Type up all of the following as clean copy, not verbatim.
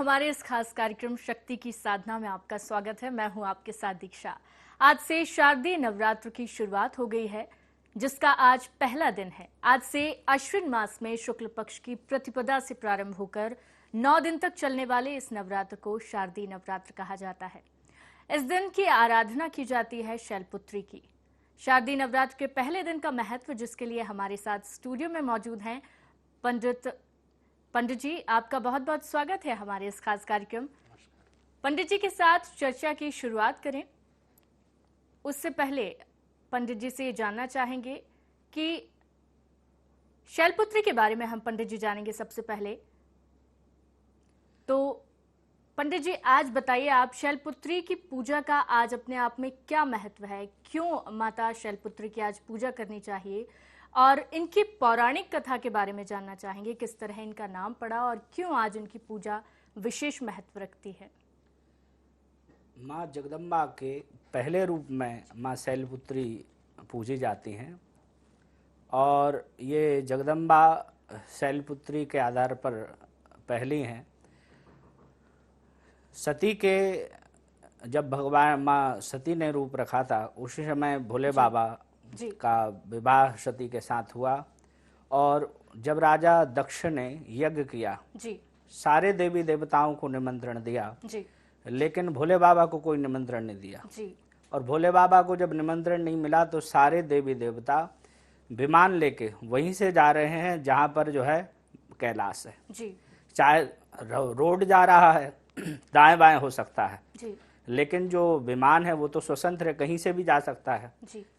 हमारे इस खास कार्यक्रम शक्ति की साधना में आपका स्वागत है। मैं हूं आपके साथ दीक्षा। आज से शारदीय नवरात्र की शुरुआत हो गई है, जिसका आज पहला दिन है। आज से अश्विन मास में शुक्ल पक्ष की प्रतिपदा से प्रारंभ होकर 9 दिन तक चलने वाले इस नवरात्र को शारदीय नवरात्र कहा जाता है। इस दिन की आराधना की जाती है शैलपुत्री की। शारदीय नवरात्र के पहले दिन का महत्व, जिसके लिए हमारे साथ स्टूडियो में मौजूद हैं पंडित जी, आपका बहुत बहुत स्वागत है हमारे इस खास कार्यक्रम। पंडित जी के साथ चर्चा की शुरुआत करें उससे पहले पंडित जी से ये जानना चाहेंगे कि शैलपुत्री के बारे में हम पंडित जी जानेंगे। सबसे पहले तो पंडित जी आज बताइए, आप शैलपुत्री की पूजा का आज अपने आप में क्या महत्व है? क्यों माता शैलपुत्री की आज पूजा करनी चाहिए और इनकी पौराणिक कथा के बारे में जानना चाहेंगे। किस तरह इनका नाम पड़ा और क्यों आज इनकी पूजा विशेष महत्व रखती है? माँ जगदम्बा के पहले रूप में माँ शैलपुत्री पूजी जाती हैं और ये जगदम्बा शैलपुत्री के आधार पर पहली हैं। सती के जब भगवान माँ सती ने रूप रखा था, उसी समय भोले बाबा का विवाह सती के साथ हुआ और जब राजा दक्ष ने यज्ञ किया, सारे देवी देवताओं को निमंत्रण दिया, लेकिन भोले बाबा को कोई निमंत्रण नहीं दिया। और भोले बाबा को जब निमंत्रण नहीं मिला तो सारे देवी देवता विमान लेके वहीं से जा रहे हैं जहां पर जो है कैलाश है। चाहे रोड जा रहा है, दाएं बाएं हो सकता है, लेकिन जो विमान है वो तो स्वतंत्र है, कहीं से भी जा सकता है।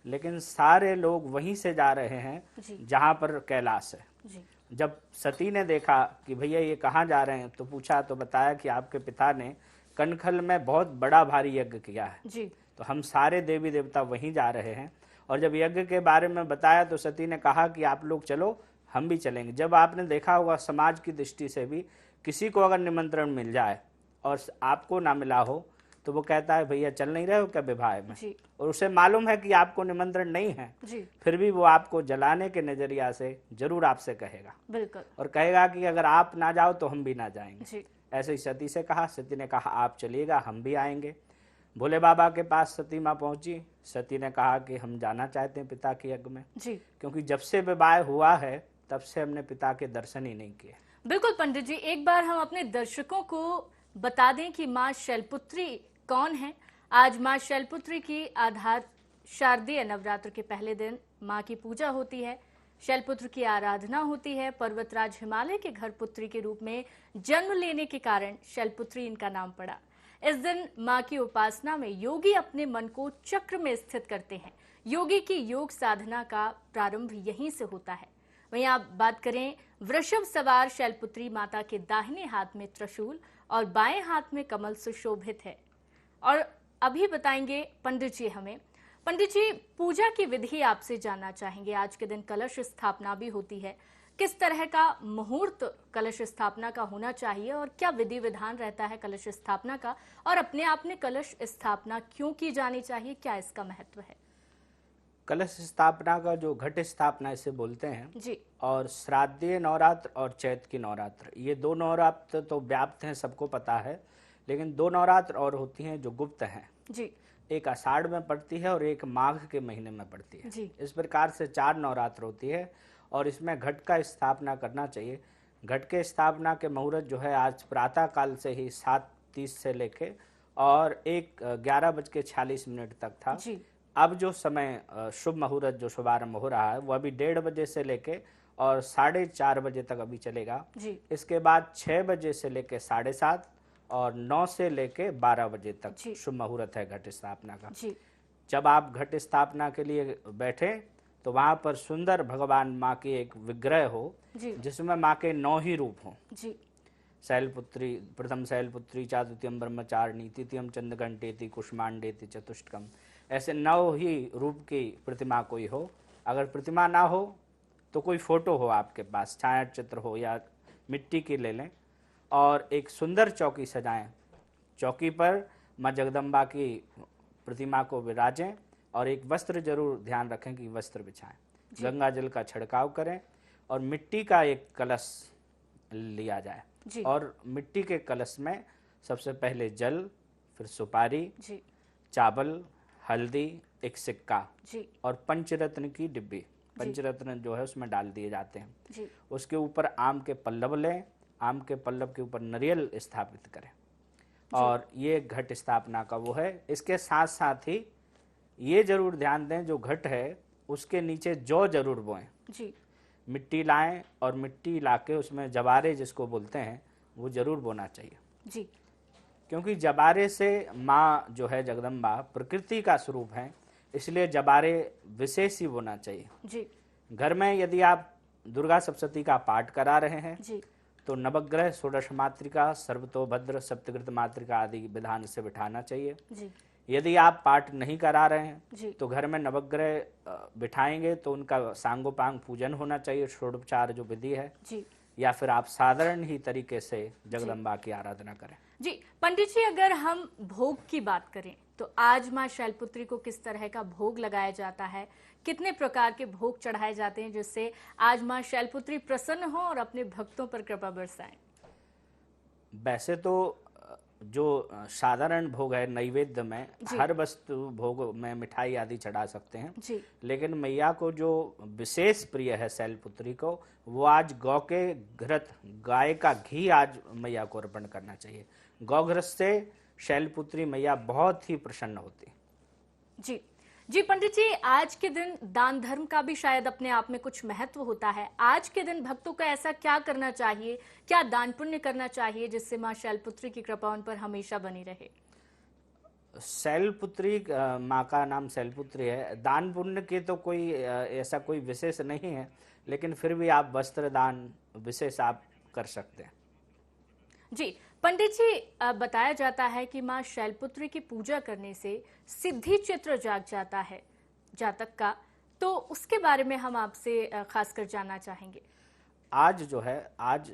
लेकिन सारे लोग वहीं से जा रहे हैं जहां पर कैलाश है। जब सती ने देखा कि भैया ये कहाँ जा रहे हैं, तो पूछा तो बताया कि आपके पिता ने कनखल में बहुत बड़ा भारी यज्ञ किया है, तो हम सारे देवी देवता वहीं जा रहे हैं। और जब यज्ञ के बारे में बताया तो सती ने कहा कि आप लोग चलो, हम भी चलेंगे। जब आपने देखा होगा समाज की दृष्टि से भी किसी को अगर निमंत्रण मिल जाए और आपको ना मिला हो तो वो कहता है भैया चल नहीं रहे हो क्या विवाह में, और उसे मालूम है कि आपको निमंत्रण नहीं है, फिर भी वो आपको जलाने के नजरिया से जरूर आपसे कहेगा। बिल्कुल। और कहेगा कि अगर आप ना जाओ तो हम भी ना जाएंगे। ऐसे ही सती से कहा, सती ने कहा आप चलिएगा, हम भी आएंगे। भोले बाबा के पास सती माँ पहुंची। सती ने कहा कि हम जाना चाहते हैं पिता के यज्ञ में, क्योंकि जब से विवाह हुआ है तब से हमने पिता के दर्शन ही नहीं किए। बिल्कुल पंडित जी, एक बार हम अपने दर्शकों को बता दें कि माँ शैलपुत्री कौन है। आज माँ शैलपुत्री की आधार शारदीय नवरात्र के पहले दिन माँ की पूजा होती है, शैलपुत्र की आराधना होती है। पर्वतराज हिमालय के घर पुत्री के रूप में जन्म लेने के कारण शैलपुत्री इनका नाम पड़ा। इस दिन माँ की उपासना में योगी अपने मन को चक्र में स्थित करते हैं। योगी की योग साधना का प्रारंभ यहीं से होता है। वहीं आप बात करें, वृषभ सवार शैलपुत्री माता के दाहिने हाथ में त्रिशूल और बाएं हाथ में कमल सुशोभित है। और अभी बताएंगे पंडित जी हमें। पंडित जी, पूजा की विधि आपसे जानना चाहेंगे। आज के दिन कलश स्थापना भी होती है, किस तरह का मुहूर्त कलश स्थापना का होना चाहिए और क्या विधि विधान रहता है कलश स्थापना का, और अपने आप में कलश स्थापना क्यों की जानी चाहिए, क्या इसका महत्व है? कलश स्थापना का जो घट स्थापना इसे बोलते हैं, और श्राद्धीय नवरात्र और चैत की नवरात्र, ये दो नवरात्र तो व्याप्त हैं, सबको पता है। लेकिन दो नवरात्र और होती हैं जो गुप्त हैं। एक आषाढ़ में पड़ती है और एक माघ के महीने में पड़ती है। इस प्रकार से 4 नवरात्र होती है और इसमें घट का स्थापना करना चाहिए। घट के स्थापना के मुहूर्त जो है आज प्रातः काल से ही 7:30 से लेके और 11:46 तक था। अब जो समय शुभ मुहूर्त जो शुभारंभ हो रहा है वो अभी 1:30 बजे से लेके और 4:30 बजे तक अभी चलेगा। इसके बाद 6 बजे से लेके 7:30 और 9 से लेके 12 बजे तक शुभ मुहूर्त है घट स्थापना का। जब आप घट स्थापना के लिए बैठे तो वहां पर सुंदर भगवान माँ की एक विग्रह हो, जिसमें माँ के 9 ही रूप हों। शैलपुत्री, प्रथम शैलपुत्री, चातुत्यम ब्रह्मचारिणी, तृतीयम चंद्रघंटेति, कुष्मांडेति, चतुष्टकम, ऐसे 9 ही रूप की प्रतिमा कोई हो। अगर प्रतिमा ना हो तो कोई फोटो हो आपके पास, छाया चित्र हो या मिट्टी की ले लें, और एक सुंदर चौकी सजाएं। चौकी पर माँ जगदम्बा की प्रतिमा को विराजें और एक वस्त्र जरूर ध्यान रखें कि वस्त्र बिछाएं। गंगा जल का छिड़काव करें और मिट्टी का एक कलश लिया जाए। जी। और मिट्टी के कलश में सबसे पहले जल, फिर सुपारी, जी। चावल, हल्दी, एक सिक्का जी। और पंचरत्न की डिब्बी, जी। पंचरत्न जो है उसमें डाल दिए जाते हैं। जी। उसके ऊपर आम के पल्लव लें, आम के पल्लव के ऊपर नारियल स्थापित करें और ये घट स्थापना का वो है। इसके साथ साथ ही ये जरूर ध्यान दें, जो घट है उसके नीचे जौ जरूर बोएं। जी। मिट्टी लाएं और मिट्टी लाके उसमें जवारे जिसको बोलते हैं वो जरूर बोना चाहिए, जी। क्योंकि जबारे से माँ जो है जगदम्बा प्रकृति का स्वरूप है, इसलिए जबारे विशेष ही बोना चाहिए। जी। घर में यदि आप दुर्गा सप्तशती का पाठ करा रहे हैं जी। तो नवग्रह, षोडश मातृका, सर्वतोभद्र, सप्तकृत मातृका आदि विधान से बिठाना चाहिए। जी। यदि आप पाठ नहीं करा रहे हैं जी। तो घर में नवग्रह बिठाएंगे तो उनका सांगोपांग पूजन होना चाहिए, षोडोपचार जो विधि है, जी। या फिर आप साधारण ही तरीके से जगदम्बा की आराधना करें। जी पंडित जी, अगर हम भोग की बात करें तो आज माँ शैलपुत्री को किस तरह का भोग लगाया जाता है, कितने प्रकार के भोग चढ़ाए जाते हैं जिससे आज माँ शैलपुत्री प्रसन्न हो और अपने भक्तों पर कृपा बरसाएं? वैसे तो जो साधारण भोग है नैवेद्य में हर वस्तु भोग में मिठाई आदि चढ़ा सकते हैं जी। लेकिन मैया को जो विशेष प्रिय है शैलपुत्री को, वो आज गौ के घृत, गाय का घी आज मैया को अर्पण करना चाहिए। गौ घृत से शैलपुत्री मैया बहुत ही प्रसन्न होती। जी। जी पंडित जी, आज के दिन दान धर्म का भी शायद अपने आप में कुछ महत्व होता है। आज के दिन भक्तों को ऐसा क्या करना चाहिए, क्या दान पुण्य करना चाहिए जिससे माँ शैलपुत्री की कृपा उन पर हमेशा बनी रहे? शैलपुत्री, माँ का नाम शैलपुत्री है। दान पुण्य के तो कोई ऐसा कोई विशेष नहीं है, लेकिन फिर भी आप वस्त्र दान विशेष आप कर सकते हैं। जी पंडित जी, बताया जाता है कि माँ शैलपुत्री की पूजा करने से सिद्धि चित्र जाग जाता है जातक का, तो उसके बारे में हम आपसे खासकर जानना चाहेंगे। आज जो है, आज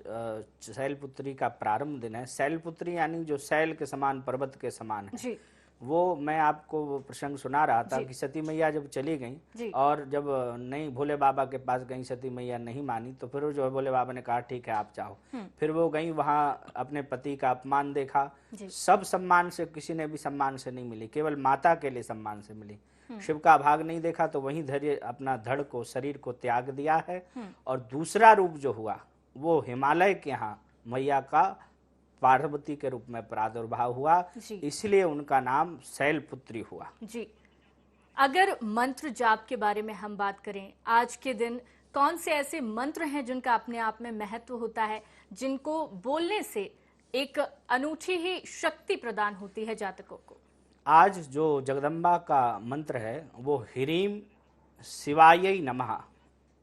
शैलपुत्री का प्रारंभ दिन है। शैलपुत्री यानी जो शैल के समान, पर्वत के समान है। जी। वो मैं आपको वो प्रसंग सुना रहा था जी। कि सती मैया जब चली जी। गई और जब नहीं भोले बाबा के पास गई, सती मैया नहीं मानी, तो फिर जो है भोले बाबा ने कहा ठीक है आप जाओ। फिर वो गई, वहाँ अपने पति का अपमान देखा। सब सम्मान से, किसी ने भी सम्मान से नहीं मिली, केवल माता के लिए सम्मान से मिली। शिव का भाग नहीं देखा तो वहीं धैर्य अपना धड़ को, शरीर को त्याग दिया है। और दूसरा रूप जो हुआ वो हिमालय के यहाँ मैया का पार्वती के रूप में प्रादुर्भाव हुआ, इसलिए उनका नाम शैलपुत्री हुआ। जी। अगर मंत्र जाप के बारे में हम बात करें, आज के दिन कौन से ऐसे मंत्र हैं जिनका अपने आप में महत्व होता है, जिनको बोलने से एक अनूठी ही शक्ति प्रदान होती है जातकों को? आज जो जगदम्बा का मंत्र है वो ह्रीम शिवायै नमः,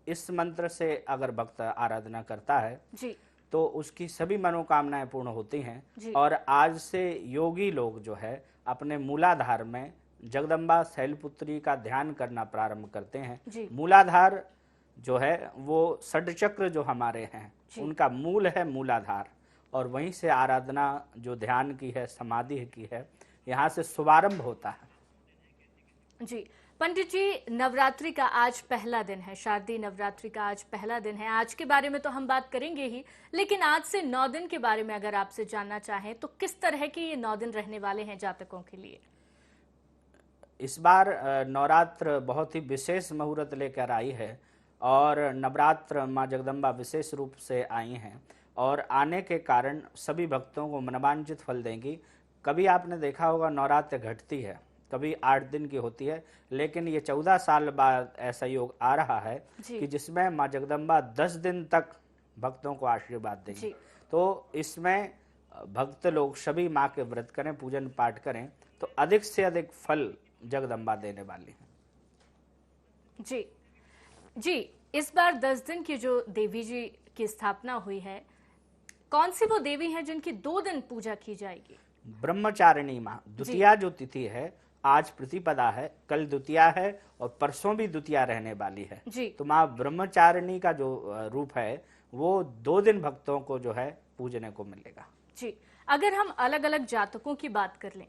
इस मंत्र से अगर भक्त आराधना करता है जी। तो उसकी सभी मनोकामनाएं पूर्ण होती हैं। और आज से योगी लोग जो है अपने मूलाधार में जगदम्बा शैलपुत्री का ध्यान करना प्रारंभ करते हैं। मूलाधार जो है वो षडचक्र जो हमारे हैं उनका मूल है मूलाधार, और वहीं से आराधना जो ध्यान की है, समाधि की है, यहाँ से शुभारंभ होता है। जी पंडित जी, नवरात्रि का आज पहला दिन है, शारदीय नवरात्रि का आज पहला दिन है। आज के बारे में तो हम बात करेंगे ही, लेकिन आज से 9 दिन के बारे में अगर आपसे जानना चाहें तो किस तरह के ये 9 दिन रहने वाले हैं जातकों के लिए? इस बार नवरात्र बहुत ही विशेष मुहूर्त लेकर आई है और नवरात्र माँ जगदम्बा विशेष रूप से आई हैं और आने के कारण सभी भक्तों को मनवांछित फल देंगी। कभी आपने देखा होगा नवरात्र घटती है, कभी 8 दिन की होती है, लेकिन ये 14 साल बाद ऐसा योग आ रहा है कि जिसमें माँ जगदम्बा 10 दिन तक भक्तों को आशीर्वाद देंगी। तो इसमें भक्त लोग सभी माँ के व्रत करें, पूजन पाठ करें तो अधिक से अधिक फल जगदम्बा देने वाली है। जी जी, इस बार 10 दिन की जो देवी जी की स्थापना हुई है, कौन सी वो देवी हैं जिनकी 2 दिन पूजा की जाएगी? ब्रह्मचारिणी माँ, द्वितीया जो तिथि है, आज प्रतिपदा है, कल द्वितीया है और परसों भी द्वितीया रहने वाली है। तो माँ ब्रह्मचारिणी का जो रूप है वो 2 दिन भक्तों को जो है पूजने को मिलेगा। जी, अगर हम अलग अलग जातकों की बात कर लें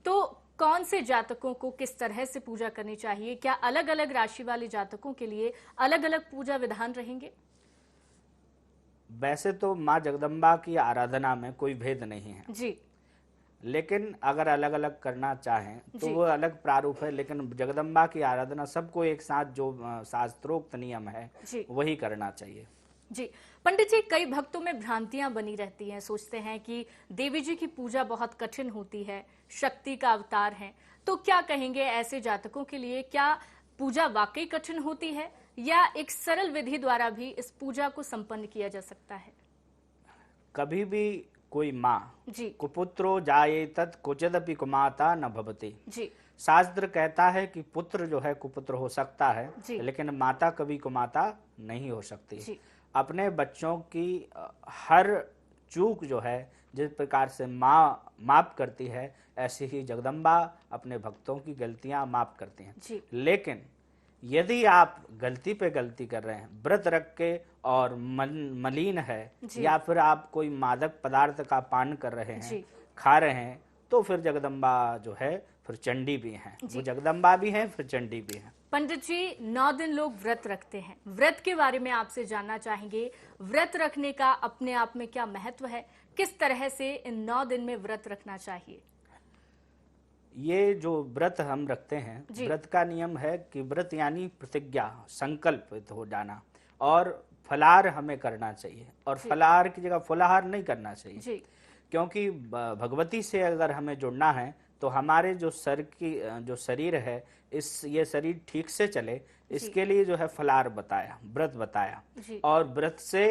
तो कौन से जातकों को किस तरह से पूजा करनी चाहिए? क्या अलग अलग राशि वाले जातकों के लिए अलग अलग पूजा विधान रहेंगे? वैसे तो माँ जगदम्बा की आराधना में कोई भेद नहीं है जी लेकिन अगर अलग अलग करना चाहें तो जी वो अलग प्रारूप है, लेकिन जगदम्बा की आराधना सबको एक साथ जो शास्त्रोक्त नियम है जी वही करना चाहिए। जी पंडित जी, कई भक्तों में भ्रांतियां बनी रहती हैं, सोचते हैं कि देवी जी की पूजा बहुत कठिन होती है, शक्ति का अवतार है। तो क्या कहेंगे ऐसे जातकों के लिए, क्या पूजा वाकई कठिन होती है या एक सरल विधि द्वारा भी इस पूजा को संपन्न किया जा सकता है? कभी भी कोई माँ जी कुपुत्रो जायेतत क्वचिदपि कुमाता न भवति। जी शास्त्र कहता है कि पुत्र जो है कुपुत्र हो सकता है जी लेकिन माता कभी कुमाता नहीं हो सकती। जी अपने बच्चों की हर चूक जो है जिस प्रकार से माँ माफ करती है, ऐसे ही जगदम्बा अपने भक्तों की गलतियां माफ करती हैं। जी लेकिन यदि आप गलती पे गलती कर रहे हैं, व्रत रख के और मलिन है, जी या फिर आप कोई मादक पदार्थ का पान कर रहे हैं, जी खा रहे हैं, तो फिर जगदम्बा जो है फिर चंडी भी हैं। जी। वो जगदम्बा भी हैं फिर चंडी भी हैं। पंडित जी, 9 दिन लोग व्रत रखते हैं, व्रत के बारे में आपसे जानना चाहेंगे। व्रत रखने का अपने आप में क्या महत्व है, किस तरह से इन 9 दिन में व्रत रखना चाहिए? ये जो व्रत हम रखते हैं, जी। व्रत का नियम है कि व्रत यानी प्रतिज्ञा, संकल्पित हो जाना, और फलाहार हमें करना चाहिए, और जी। फलाहार की जगह फलाहार नहीं करना चाहिए। जी क्योंकि भगवती से अगर हमें जुड़ना है तो हमारे जो जो शरीर है, ये शरीर ठीक से चले, इसके लिए जो है फलाहार बताया, व्रत बताया। जी और व्रत से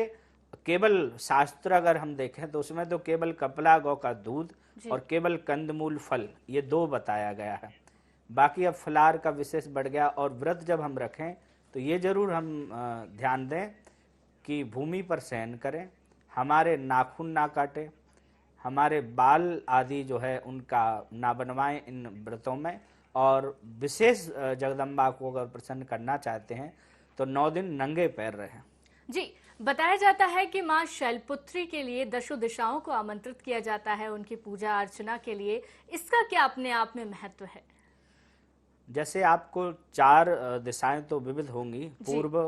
केवल शास्त्र अगर हम देखें तो उसमें तो केवल कपिला गौ का दूध जी। और केवल कंदमूल फल, ये 2 बताया गया है। बाकी अब फलाहार का विशेष बढ़ गया। और व्रत जब हम रखें तो ये जरूर हम ध्यान दें कि भूमि पर शयन करें, हमारे नाखून ना काटें, हमारे बाल आदि जो है उनका ना बनवाएं इन व्रतों में। और विशेष जगदम्बा को अगर प्रसन्न करना चाहते हैं तो 9 दिन नंगे पैर रहें। जी, बताया जाता है कि माँ शैलपुत्री के लिए दशों दिशाओं को आमंत्रित किया जाता है उनकी पूजा अर्चना के लिए। इसका क्या अपने आप में महत्व है? जैसे आपको 4 दिशाएं तो विविध होंगी, जी। पूर्व,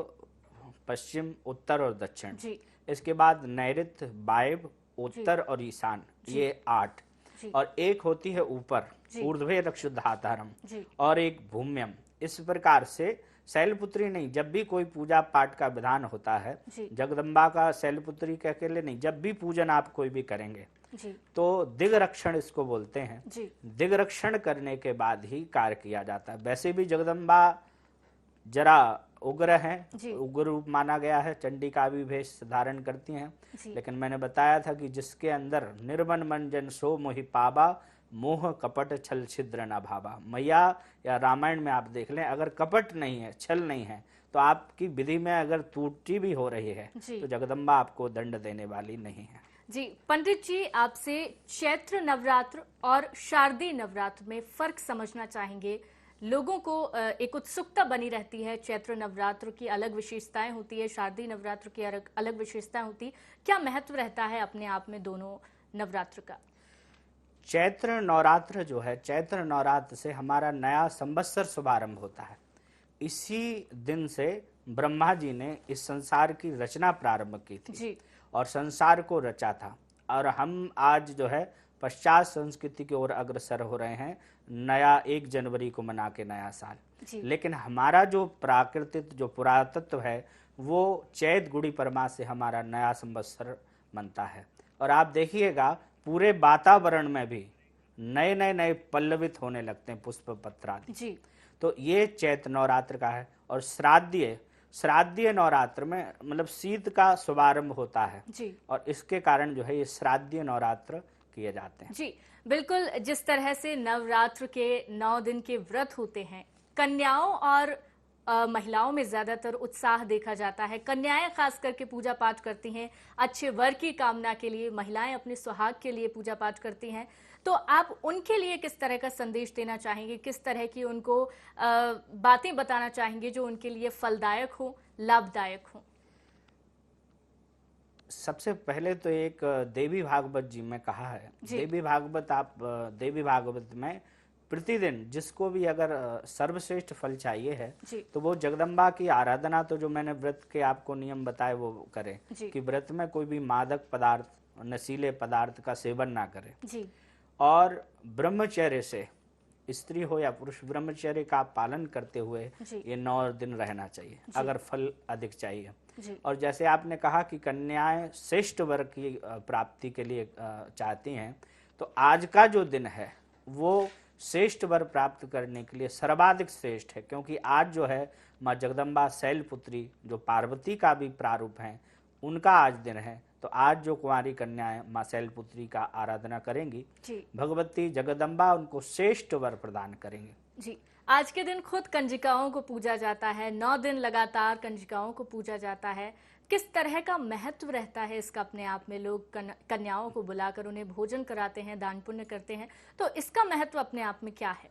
पश्चिम, उत्तर और दक्षिण। जी इसके बाद नैऋत्य, वायव्य, जी उत्तर और ईशान, जी। ये 8। जी और एक होती है ऊपर, जी। ऊर्ध्वे दक्षुधातारम, जी और एक भूम्यम। इस प्रकार से शैलपुत्री नहीं, जब भी कोई पूजा पाठ का विधान होता है, जी जगदम्बा का शैलपुत्री के अकेले नहीं, जब भी पूजन आप कोई भी करेंगे जी तो दिग्रक्षण इसको बोलते हैं। जी दिग्रक्षण करने के बाद ही कार्य किया जाता है। वैसे भी जगदम्बा जरा उग्र हैं, जी। उग्र रूप माना गया है, चंडी का भी वेश धारण करती हैं। जी। लेकिन मैंने बताया था कि जिसके अंदर निर्मन मन जन सो मोहि पावा, मोह कपट छल छिद्र न भावा। मैया या रामायण में आप देख लें, अगर कपट नहीं है, छल नहीं है, तो आपकी विधि में अगर त्रुटि भी हो रही है जी। तो जगदम्बा आपको दंड देने वाली नहीं है। जी पंडित जी, आपसे चैत्र नवरात्र और शारदीय नवरात्र में फर्क समझना चाहेंगे। लोगों को एक उत्सुकता बनी रहती है, चैत्र नवरात्र की अलग विशेषताएं होती है, शारदीय नवरात्र की अलग विशेषताएं होती, क्या महत्व रहता है अपने आप में दोनों नवरात्र का? चैत्र नवरात्र जो है, चैत्र नवरात्र से हमारा नया संवत्सर शुभारंभ होता है। इसी दिन से ब्रह्मा जी ने इस संसार की रचना प्रारंभ की थी जी और संसार को रचा था। और हम आज जो है पश्चात संस्कृति की ओर अग्रसर हो रहे हैं, नया 1 जनवरी को मना के नया साल। जी लेकिन हमारा जो प्राकृतिक जो पुरातत्व है वो चैत गुड़ी परमा से हमारा नया संवत्सर मनता है। और आप देखिएगा पूरे वातावरण में भी नए नए नए पल्लवित होने लगते हैं, पुष्प पत्र आदि। जी तो ये चैत्र नवरात्र का है। और श्राद्धीय नवरात्र में मतलब शीत का शुभारंभ होता है जी और इसके कारण जो है ये श्राद्धीय नवरात्र किए जाते हैं। जी बिल्कुल, जिस तरह से नवरात्र के 9 दिन के व्रत होते हैं, कन्याओं और महिलाओं में ज्यादातर उत्साह देखा जाता है। कन्याएं खास करके पूजा पाठ करती हैं, अच्छे वर की कामना के लिए, महिलाएं अपने सुहाग के लिए पूजा पाठ करती हैं। तो आप उनके लिए किस तरह का संदेश देना चाहेंगे, किस तरह की उनको बातें बताना चाहेंगे जो उनके लिए फलदायक हो, लाभदायक हो? सबसे पहले तो एक देवी भागवत जी में कहा है, देवी भागवत में प्रतिदिन जिसको भी अगर सर्वश्रेष्ठ फल चाहिए है जी। तो वो जगदम्बा की आराधना, तो जो मैंने व्रत के आपको नियम बताए वो करे जी। कि व्रत में कोई भी मादक पदार्थ, नशीले पदार्थ का सेवन ना करे। जी। और ब्रह्मचर्य से, स्त्री हो या पुरुष, ब्रह्मचर्य का पालन करते हुए जी। ये 9 दिन रहना चाहिए अगर फल अधिक चाहिए। जी। और जैसे आपने कहा कि कन्याएं श्रेष्ठ वर की प्राप्ति के लिए चाहती हैं, तो आज का जो दिन है वो श्रेष्ठ वर प्राप्त करने के लिए सर्वाधिक श्रेष्ठ है, क्योंकि आज जो है माँ जगदम्बा शैलपुत्री जो पार्वती का भी प्रारूप हैं, उनका आज दिन है। तो आज जो कुंवारी कन्याएं माँ शैलपुत्री का आराधना करेंगी, भगवती जगदम्बा उनको श्रेष्ठ वर प्रदान करेंगी। जी, आज के दिन खुद कंजिकाओं को पूजा जाता है, 9 दिन लगातार कंजिकाओं को पूजा जाता है। किस तरह का महत्व रहता है इसका अपने आप में? लोग कन्याओं को बुलाकर उन्हें भोजन कराते हैं, दान पुण्य करते हैं, तो इसका महत्व अपने आप में क्या है?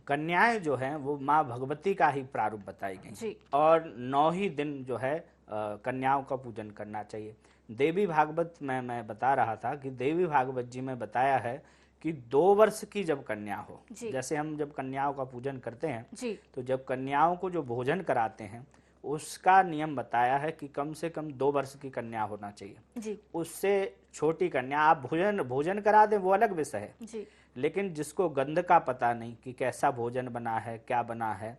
कन्याएं जो हैं वो माँ भगवती का ही प्रारूप बताई गई और 9 ही दिन जो है कन्याओं का पूजन करना चाहिए। देवी भागवत में मैं बता रहा था कि देवी भागवत जी में बताया है कि 2 वर्ष की जब कन्या हो, जैसे हम जब कन्याओं का पूजन करते हैं तो जब कन्याओं को जो भोजन कराते हैं उसका नियम बताया है कि कम से कम 2 वर्ष की कन्या होना चाहिए। उससे छोटी कन्या आप भोजन करा दें वो अलग विषय है, लेकिन जिसको गंध का पता नहीं कि कैसा भोजन बना है, क्या बना है,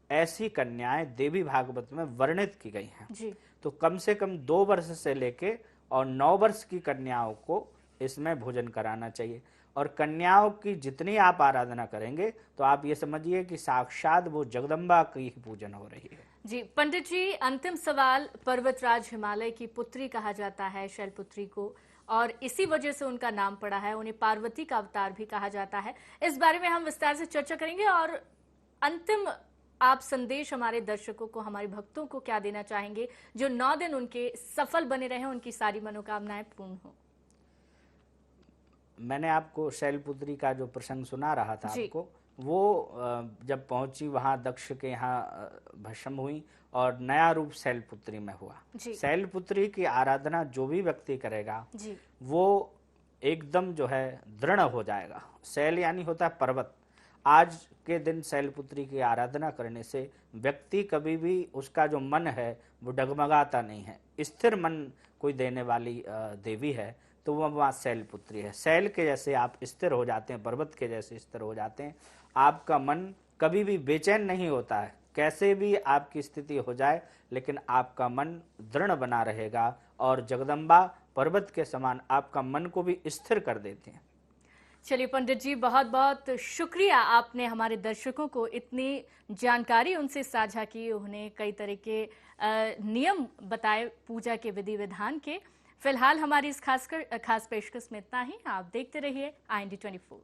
ऐसी कन्याएं देवी भागवत में वर्णित की गई हैं। तो कम से कम 2 वर्ष से लेके और 9 वर्ष की कन्याओं को इसमें भोजन कराना चाहिए। और कन्याओं की जितनी आप आराधना करेंगे तो आप ये समझिए कि साक्षात वो जगदम्बा की ही पूजन हो रही है। जी पंडित जी, अंतिम सवाल। पर्वतराज हिमालय की पुत्री कहा जाता है शैलपुत्री को, और इसी वजह से उनका नाम पड़ा है। उन्हें पार्वती का अवतार भी कहा जाता है। इस बारे में हम विस्तार से चर्चा करेंगे। और अंतिम आप संदेश हमारे दर्शकों को, हमारे भक्तों को क्या देना चाहेंगे जो 9 दिन उनके सफल बने रहे, उनकी सारी मनोकामनाएं पूर्ण हो? मैंने आपको शैलपुत्री का जो प्रसंग सुना रहा था आपको, वो जब पहुंची वहां दक्ष के यहाँ भस्म हुई और नया रूप शैलपुत्री में हुआ। शैलपुत्री की आराधना जो भी व्यक्ति करेगा वो एकदम जो है दृढ़ हो जाएगा। शैल यानी होता है पर्वत। आज के दिन शैलपुत्री की आराधना करने से व्यक्ति कभी भी, उसका जो मन है वो डगमगाता नहीं है। स्थिर मन कोई देने वाली देवी है, तो वह माँ शैलपुत्री है। शैल के जैसे आप स्थिर हो जाते हैं, पर्वत के जैसे स्थिर हो जाते हैं। आपका मन कभी भी बेचैन नहीं होता है, कैसे भी आपकी स्थिति हो जाए, लेकिन आपका मन दृढ़ बना रहेगा। और जगदम्बा पर्वत के समान आपका मन को भी स्थिर कर देते हैं। चलिए पंडित जी, बहुत बहुत शुक्रिया, आपने हमारे दर्शकों को इतनी जानकारी उनसे साझा की, उन्हें कई तरह के नियम बताए पूजा के विधि विधान के। फिलहाल हमारी इस खास पेशकश में इतना ही। आप देखते रहिए IND24।